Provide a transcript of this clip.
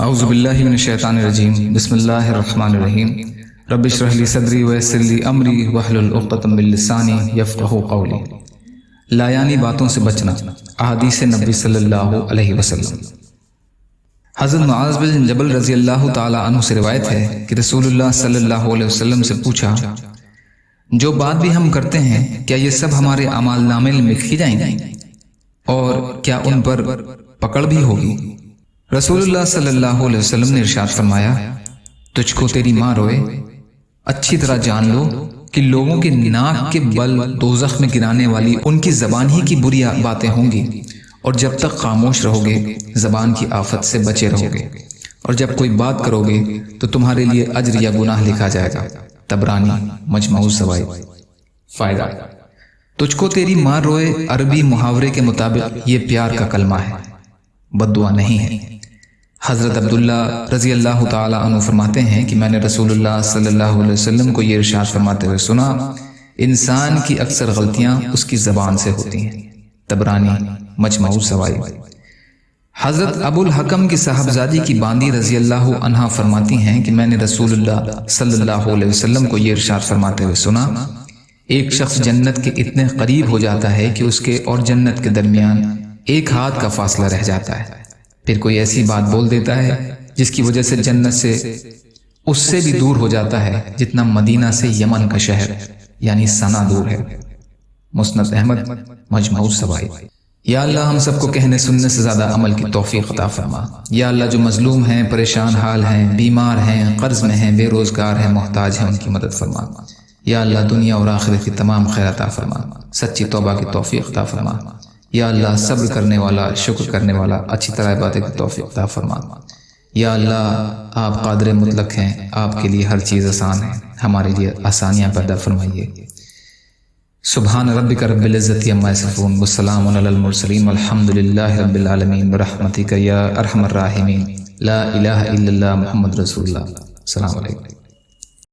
اعوذ باللہ من الشیطان الرجیم بسم اللہ الرحمن الرحیم رب اشرح لی صدری ویسر لی امری واحلل عقدۃ من لسانی یفقہوا قولی۔ لایانی باتوں سے بچنا، احادیث نبی صلی اللہ علیہ وسلم۔ حضرت معاذ بن جبل رضی اللہ تعالی عنہ سے روایت ہے کہ رسول اللہ صلی اللہ علیہ وسلم سے پوچھا، جو بات بھی ہم کرتے ہیں کیا یہ سب ہمارے اعمال نامے میں لکھی جائیں گی اور کیا ان پر پکڑ بھی ہوگی؟ رسول اللہ صلی اللہ علیہ وسلم نے ارشاد فرمایا، تجھ کو تیری ماں روئے، اچھی طرح جان لو کہ لوگوں کے ناک کے بل دوزخ میں گرانے والی ان کی زبان ہی کی بری باتیں ہوں گی، اور جب تک خاموش رہو گے زبان کی آفت سے بچے رہو گے، اور جب کوئی بات کرو گے تو تمہارے لیے اجر یا گناہ لکھا جائے گا۔ طبرانی مجمع الزوائد۔ فائدہ: تجھ کو تیری ماں روئے عربی محاورے کے مطابق یہ پیار کا کلمہ ہے، بد دعا نہیں ہے۔ حضرت عبداللہ رضی اللہ تعالی عنہ فرماتے ہیں کہ میں نے رسول اللہ صلی اللہ علیہ وسلم کو یہ ارشاد فرماتے ہوئے سنا، انسان کی اکثر غلطیاں اس کی زبان سے ہوتی ہیں۔ طبرانی مجمع الزوائد۔ حضرت ابو الحکم کی صاحبزادی کی باندی رضی اللہ عنہا فرماتی ہیں کہ میں نے رسول اللہ صلی اللہ علیہ وسلم کو یہ ارشاد فرماتے ہوئے سنا، ایک شخص جنت کے اتنے قریب ہو جاتا ہے کہ اس کے اور جنت کے درمیان ایک ہاتھ کا فاصلہ رہ جاتا ہے، پھر کوئی ایسی بات بول دیتا ہے جس کی وجہ سے جنت سے اس سے بھی دور ہو جاتا ہے جتنا مدینہ سے یمن کا شہر یعنی سنا دور ہے۔ مسند احمد مجمع الزوائد۔ یا اللہ ہم سب کو کہنے سننے سے زیادہ عمل کی توفیق عطا فرما۔ یا اللہ جو مظلوم ہیں، پریشان حال ہیں، بیمار ہیں، قرض میں ہیں، بے روزگار ہیں، محتاج ہیں، ان کی مدد فرما۔ یا اللہ دنیا اور آخرت کی تمام خیر عطا فرما، سچی توبہ کی توفیق عطا فرما۔ یا اللہ صبر کرنے والا، شکر کرنے والا، اچھی طرح عبادت کی توفیق عطا فرما۔ یا اللہ آپ قادر مطلق ہیں، آپ کے لیے ہر چیز آسان ہے، ہمارے لیے آسانیاں پیدا فرمائیے۔ سبحان ربک رب العزت عما یصفون والسلام علی المرسلین والحمد للہ رب العالمین برحمتک یا ارحم الراحمین۔ لا الہ الا اللہ محمد رسول اللہ۔ السلام علیکم۔